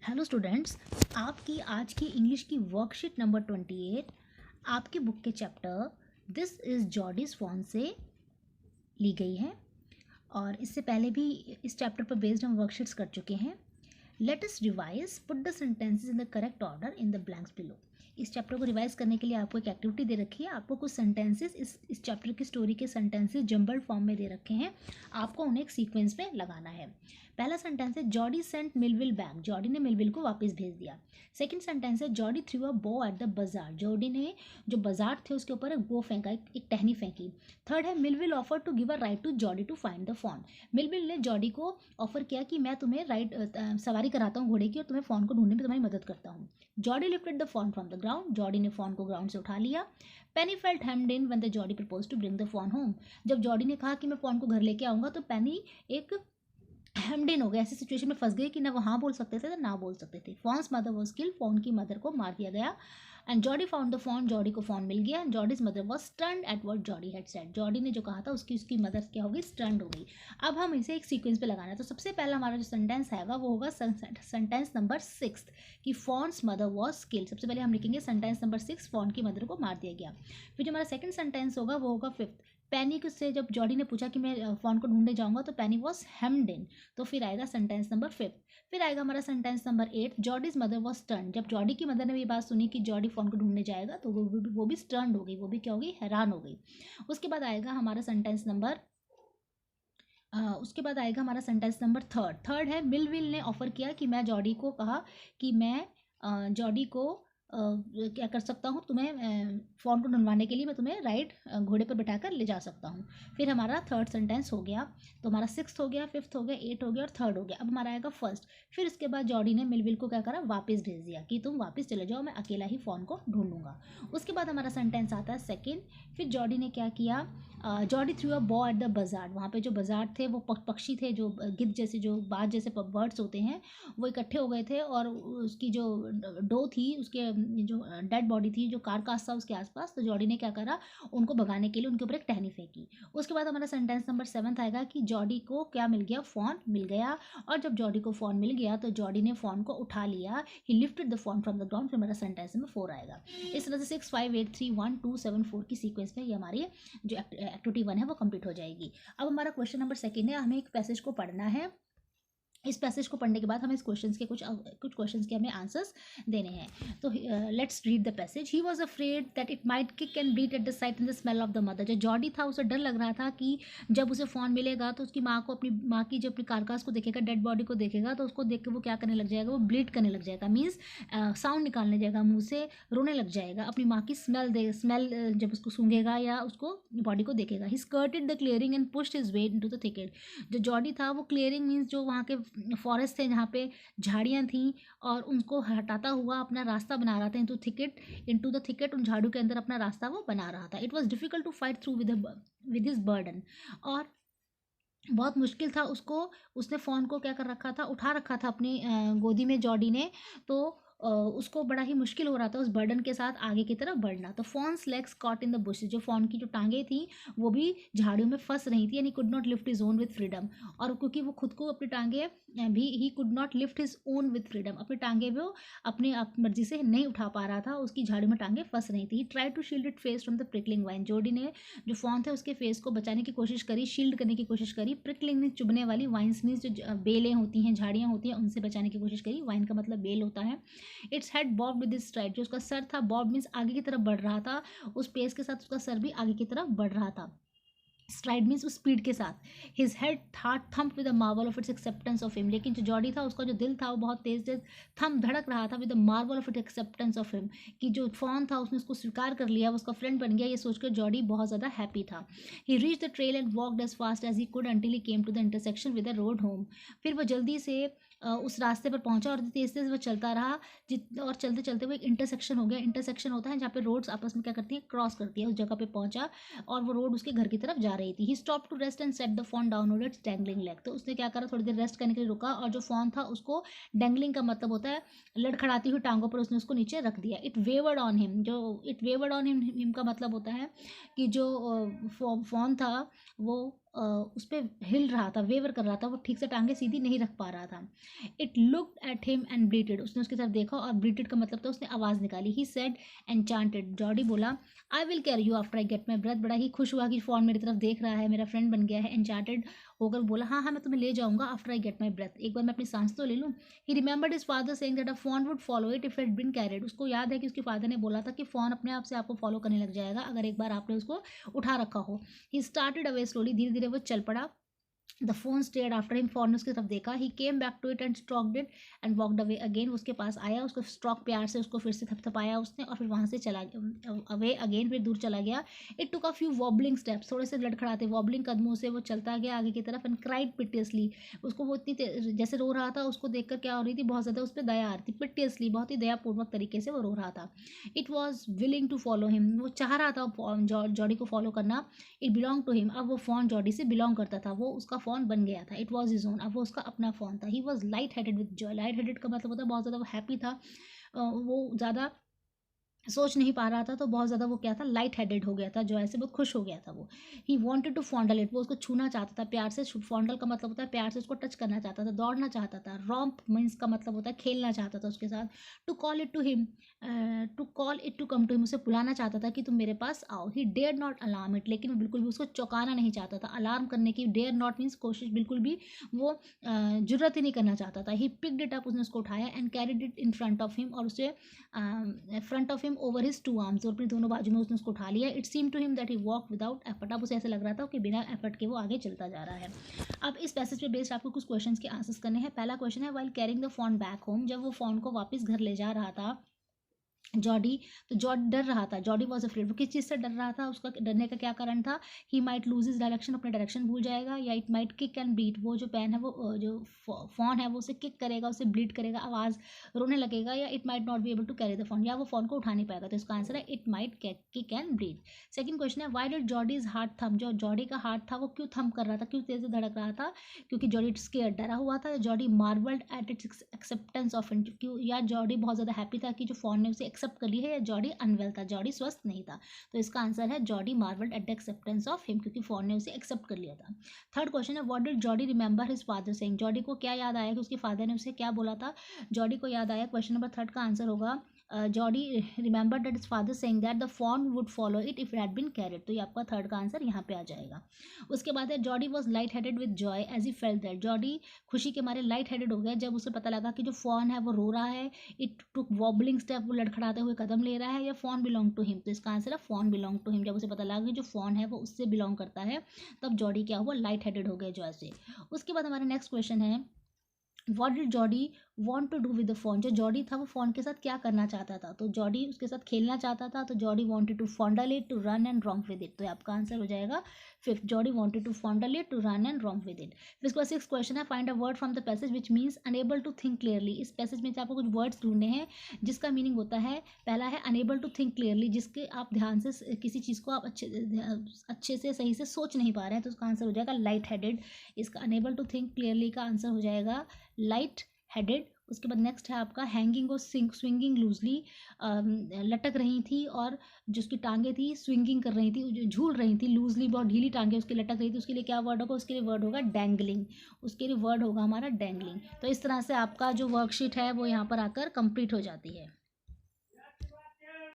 Hello students, आपकी आज की इंग्लिश की वर्कशीट नंबर 28 आपकी बुक के chapter this is Jody's fawn से ली गई है। और इससे पहले भी इस चैप्टर पर बेस्ड हम वर्कशीट्स कर चुके हैं। Let us revise, put the sentences in the correct order in the blanks below. इस चैप्टर को रिवाइज करने के लिए आपको एक एक्टिविटी दे रखी है। आपको कुछ सेंटेंसेस इस चैप्टर की स्टोरी के सेंटेंसेस जंबल्ड फॉर्म में दे रखे हैं। आपको उन्हें एक सीक्वेंस में लगाना है। पहला सेंटेंस है Jody sent Millwheel back, Jody ने मिलविल को वापस भेज दिया। सेकंड सेंटेंस है Jody threw a bow at the बाजार, जॉडी ने जो बाजार थे उसके ऊपर एक बो फेंका, एक टहनी फेंकी। थर्ड है Millwheel offer to give a ride to Jody to find the fawn, Millwheel ने जॉडी को ऑफर किया कि मैं तुम्हें सवारी कराता हूँ घोड़े की और तुम्हें फ़ोन को ढूंढने में तुम्हारी मदद करता हूँ। Jody lifted the fawn from the ground, Jody ने फ़ोन को ग्राउंड से उठा लिया। Penny felt hemmed in when the Jody propose to bring the fawn home, जब जॉडी ने कहा कि मैं फ़ोन को घर लेके आऊँगा तो पेनी एक हेम्ड इन हो गए, ऐसी सिचुएशन में फंस गए कि ना वो हाँ बोल सकते थे ना बोल सकते थे। Phones mother was killed, phone की मदर को मार दिया गया। And Jordi found the phone, Jordi को फोन मिल गया। And Jodie's mother was stunned at what Jordi had said, Jordi ने जो कहा था उसकी मदर क्या हो गई, स्टन्ड हो गई। अब हम इसे एक सीक्वेंस पे लगाना है। तो सबसे पहला हमारा जो सेंटेंस है वो होगा सेंटेंस नंबर 6 कि फोन्स मदर वॉज किल्ड। सबसे पहले हम लिखेंगे सेंटेंस नंबर 6, फोन की मदर को मार दिया गया। फिर जो हमारा सेकंड सेंटेंस होगा वो होगा 5th, पैनी से जब जॉडी ने पूछा कि मैं फ़ोन को ढूंढने जाऊंगा तो पैनी वॉज हेम्ड इन, तो फिर आएगा सेंटेंस नंबर 5। फिर आएगा हमारा sentence number 8, Jodie's mother was stern, जब जॉडी की मदर ने ये बात सुनी कि जॉडी फ़ोन को ढूंढने जाएगा तो वो भी स्टर्न हो गई, वो भी क्या हो गई, हैरान हो गई। उसके बाद आएगा हमारा सेंटेंस नंबर थर्ड है मिलविल ने ऑफर किया कि मैं जॉडी को कहा कि मैं जॉडी को क्या कर सकता हूँ, तुम्हें फ़ोन को ढूंढवाने के लिए मैं तुम्हें राइड घोड़े पर बैठाकर ले जा सकता हूँ। फिर हमारा थर्ड सेंटेंस हो गया, तो हमारा 6th हो गया, 5th हो गया, 8 हो गया और 3rd हो गया। अब हमारा आएगा फर्स्ट। फिर इसके बाद जॉडी ने मिलविल को क्या करा, वापस भेज दिया कि तुम वापस चले जाओ, मैं अकेला ही फ़ोन को ढूंढूंगा। उसके बाद हमारा सेंटेंस आता है सेकेंड। फिर जॉडी ने क्या किया, जॉडी थ्रू अ बॉ एट द बाजार, वहाँ पे जो बाजार थे वो पक्षी थे, जो गिद्ध जैसे, जो बाज जैसे बर्ड्स होते हैं, वो इकट्ठे हो गए थे और उसकी जो डो थी, उसके जो डेड बॉडी थी, जो कारकास था उसके आसपास, तो जॉडी ने क्या करा, उनको भगाने के लिए उनके ऊपर एक टहनी फेंकी। उसके बाद हमारा सेंटेंस नंबर 7 आएगा कि जॉडी को क्या मिल गया, फ़ोन मिल गया। और जब जॉडी को फ़ोन मिल गया तो जॉडी ने फ़ोन को उठा लिया, ही lifted the fawn from the ground. फिर हमारा सेंटेंस नंबर 4 आएगा। इस तरह से 6, 5, 8, 3, 1, 2, 7, 4 की सीक्वेंस में ये हमारी जो एक्टिविटी 1 है वो कंप्लीट हो जाएगी। अब हमारा क्वेश्चन नंबर 2 है, हमें एक पैसेज को पढ़ना है। इस पैसेज को पढ़ने के बाद हमें इस क्वेश्चंस के कुछ क्वेश्चंस के हमें आंसर्स देने हैं। तो let's read the passage. He was afraid that it might kick and breathe at the sight and the smell of the mother, जो जॉडी था उसे डर लग रहा था कि जब उसे फ़ोन मिलेगा तो उसकी माँ को, अपनी माँ की जब अपनी कारकास को देखेगा, डेड बॉडी को देखेगा, तो उसको देख के वो क्या करने लग जाएगा, वो ब्लीड करने लग जाएगा, मीन्स साउंड निकालने जाएगा, मुँह से रोने लग जाएगा। अपनी माँ की स्मेल जब उसको सूंघेगा या उसको बॉडी को देखेगा। He skirted the clearing and pushed his way into the thicket, जो जॉडी था वो क्लियरिंग मीन्स जो वहाँ के फॉरेस्ट थे जहाँ पे झाड़ियाँ थीं, और उनको हटाता हुआ अपना रास्ता बना रहा था इनटू द थिकेट, उन झाड़ू के अंदर अपना रास्ता वो बना रहा था। It was difficult to fight through with his burden, और बहुत मुश्किल था उसको, उसने फ़ोन को क्या कर रखा था, उठा रखा था अपनी गोदी में जॉडी ने, तो उसको बड़ा ही मुश्किल हो रहा था उस बर्डन के साथ आगे की तरफ बढ़ना। तो phones legs caught in the bushes, जो फ़ोन की जो टांगें थी वो भी झाड़ियों में फंस रही थी, यानी could not lift his own with freedom. और क्योंकि वो खुद को अपनी टांगें भी, he could not lift his own with freedom, अपनी टांगें भी वो अपनी मर्जी से नहीं उठा पा रहा था, उसकी झाड़ियों में टांगें फंस रही थी। Try to shield it face from the prickling vine, Jody ने जो फ़ोन थे उसके फेस को बचाने की कोशिश करी, शील्ड करने की कोशिश करी। प्रिकलिंग मीन्स चुभने वाली, वाइन्स मीन्स जो बेलें होती हैं, झाड़ियाँ होती हैं, उनसे बचाने की कोशिश करी। वाइन का मतलब बेल होता है। Its head Bob with STRIDE, जो उसका सर था, बॉब मीन्स आगे की तरफ बढ़ रहा था, उस पेस के साथ उसका सर भी आगे की तरफ बढ़ रहा था। स्ट्राइड मीन्स उस स्पीड के साथ। His head heart thump with the Marvel of its acceptance of him, लेकिन जो जॉडी था उसका जो दिल था वो बहुत तेज तेज थम धड़क रहा था with the Marvel of it acceptance of him, कि जो फोन था उसने उसको स्वीकार कर लिया, वो उसका फ्रेंड बन गया, ये सोचकर जॉडी बहुत ज़्यादा हैप्पी था। He reach the trail and walked as fast as he could until he came to the intersection with the road home, फिर वो जल्दी से उस रास्ते पर पहुंचा और तेज तेज वो चलता रहा, और चलते चलते वो एक इंटरसेक्शन हो गया। इंटरसेक्शन होता है जहाँ पे रोड्स आपस में क्या करती है, क्रॉस करती है, उस जगह पे पहुंचा और वो रोड उसके घर की तरफ जा रही थी। He stop to rest and set the fawn down on its dangling leg, तो उसने क्या करा, थोड़ी देर रेस्ट करने के लिए रुका और जो फोन था उसको, डैंगलिंग का मतलब होता है लड़खड़ाती हुई टांगों पर, उसने उसको नीचे रख दिया। इट वेवर्ड ऑन हिम, जो इट वेवर्ड ऑन हिम का मतलब होता है कि जो फोन था वो उस पर हिल रहा था, वेवर कर रहा था, वो ठीक से टांगे सीधी नहीं रख पा रहा था। It looked at him and bleated, उसने उसकी तरफ देखा और ब्रीटेड का मतलब था उसने आवाज़ निकाली। ही सेड एनचांटेड, जॉडी बोला I will carry you after I get my breath. बड़ा ही खुश हुआ कि फ़ॉन मेरी तरफ देख रहा है, मेरा फ्रेंड बन गया है। एनचांटेड होकर बोला हाँ हाँ मैं तुम्हें ले जाऊंगा after I get my breath, एक बार मैं अपनी सांस तो ले लूँ। He remembered his father saying that a fawn would follow it if it been carried, उसको याद है कि उसके फादर ने बोला था कि फ़ोन अपने आप से आपको फॉलो करने लग जाएगा अगर एक बार आपने उसको उठा रखा हो। ही स्टार्टेड अवे स्लोली, धीरे धीरे वो चल पड़ा। The fawn stared after him, fawn ने उसकी तरफ देखा। He came back to it and stroked it and walked away again, उसके पास आया, उसको स्ट्रोक प्यार से उसको फिर से थपथपाया उसने और फिर वहाँ से चला अवे अगेन, फिर दूर चला गया। It took a few wobbling steps, थोड़े से लड़खड़ाते वॉबलिंग कदमों से वो चलता गया आगे की तरफ। एंड क्राइड पिटियसली, उसको वो इतनी जैसे रो रहा था, उसको देखकर क्या हो रही थी, बहुत ज़्यादा उस पर दया आ रही थी। पिटियसली, बहुत ही दयापूर्वक तरीके से वो रो रहा था। It was willing to follow him, वो चाह रहा था जॉडी को फॉलो करना। इट बिलोंग टू हिम, अब वो फ़ोन जॉडी से बिलोंग करता था, वो उसका फ़ोन बन गया था। इट वॉज हिज ओन, अब वो उसका अपना फ़ोन था। He was light headed with Joy, light headed का मतलब होता है बहुत ज़्यादा वो हैप्पी था, वो ज़्यादा सोच नहीं पा रहा था, तो बहुत ज़्यादा वो क्या था, लाइट हेडेड हो गया था, जो ऐसे बहुत खुश हो गया था वो। He wanted to fondle it, वो उसको छूना चाहता था प्यार से। फॉन्डल का मतलब होता है प्यार से उसको टच करना चाहता था, दौड़ना चाहता था। रॉम्प मीन्स का मतलब होता है खेलना चाहता था उसके साथ। To call it to him, to call it to come to him, उसे बुलाना चाहता था कि तुम मेरे पास आओ। He dare not alarm it, लेकिन वो बिल्कुल भी उसको चौंकाना नहीं चाहता था। अलार्म करने की, डेयर नॉट मीन्स कोशिश, बिल्कुल भी वो जुर्रत ही नहीं करना चाहता था। ही पिक्ड इट अप, उसने उसको उठाया and carried it in front of him, और उसे front of him over his two arms, और अपनी दोनों बाजू में उसने उसको उठा लिया। It seem to him that he walk without effort, अब उसे ऐसा लग रहा था कि बिना एफर्ट के वो आगे चलता जा रहा है। अब इस पैसेज पे बेस्ड आपको कुछ क्वेश्चंस के आंसर्स करने हैं। पहला क्वेश्चन है while carrying the phone back home, जब वो फोन को वापस घर ले जा रहा था जॉडी, तो जॉर्ड डर रहा था। जॉडी वॉज अफ्रेड, वो किस चीज़ से डर रहा था, उसका डरने का क्या कारण था। He might lose is direction, अपने डायरेक्शन भूल जाएगा। या it might kick and bleed, वो जो पेन है, वो जो फोन है वो उसे किक करेगा, उसे ब्लीड करेगा, आवाज़ रोने लगेगा। या it might not be able to carry the fawn, या वो फोन को उठा नहीं पाएगा। तो इसका आंसर है it might kick and bleed. Second question है वाई डिड जॉडीज हार्ट थम, जो जॉडी का हार्ट था वो क्यों थम कर रहा था, क्यों तेज से धड़क रहा था। क्योंकि जॉडी स्केयर, डरा हुआ था। Jody marvelled at its acceptance of it, क्यों, या जॉडी बहुत ज़्यादा हैप्पी था कि जो फोन ने उसे एक्सेप्ट कर ली है। या जॉडी अनवेल था, जॉडी स्वस्थ नहीं था। तो इसका आंसर है Jody marvelled at the acceptance of him, क्योंकि फोन ने उसे एक्सेप्ट कर लिया था। थर्ड क्वेश्चन है what did Jody remember his father saying, Jody को क्या याद आया कि उसके फादर ने उसे क्या बोला था। जॉडी को याद आया, क्वेश्चन नंबर थर्ड का आंसर होगा Jody remember that is father saying that the fawn would follow it if it had been carried, तो ये आपका थर्ड का आंसर यहाँ पे आ जाएगा। उसके बाद है Jody was light headed with joy as he felt that, Jody खुशी के मारे लाइट हेडेड हो गया जब उसे पता लगा कि जो फोन है वो रो रहा है। इट टुक वॉबलिंग स्टेप, वो लड़खड़ाते हुए कदम ले रहा है। या फोन बिलोंग टू हिम, तो इसका आंसर है फोन बिलोंग टू हिम, जब उसे पता लगा कि जो फोन है वो उससे बिलोंग करता है, तब जॉडी क्या हुआ, लाइट हेडेड हो गया जॉय से। उसके बाद हमारा नेक्स्ट क्वेश्चन है what did Jody want to do with the fawn, जो जॉडी था वो फोन के साथ क्या करना चाहता था। तो जॉडी उसके साथ खेलना चाहता था, तो Jody wanted to fondle it, to run and romp with it, तो आपका आंसर हो जाएगा fifth, Jody wanted to fondle it, to run and romp with it. फिर इसके बाद सिक्स क्वेश्चन है find a word from the passage which means unable to think clearly, इस passage में से आपको कुछ वर्ड्स ढूंढने हैं जिसका मीनिंग होता है, पहला है अनेबल टू थिंक क्लियरली, जिसके आप ध्यान से किसी चीज़ को आप अच्छे से सही से सोच नहीं पा रहे हैं, तो उसका आंसर हो जाएगा लाइट हेडेड। इसका अनेबल टू थिंक क्लियरली का आंसर हो जाएगा लाइट हेडेड। उसके बाद नेक्स्ट है आपका हैंगिंग और स्विंगिंग लूजली, लटक रही थी और जो उसकी टांगे थी स्विंगिंग कर रही थी, झूल रही थी। लूजली बहुत ढीली टांगे उसकी लटक रही थी, उसके लिए क्या वर्ड होगा, उसके लिए वर्ड होगा डैंगलिंग, उसके लिए वर्ड होगा हमारा डैंगलिंग। तो इस तरह से आपका जो वर्कशीट है वो यहाँ पर आकर कंप्लीट हो जाती है।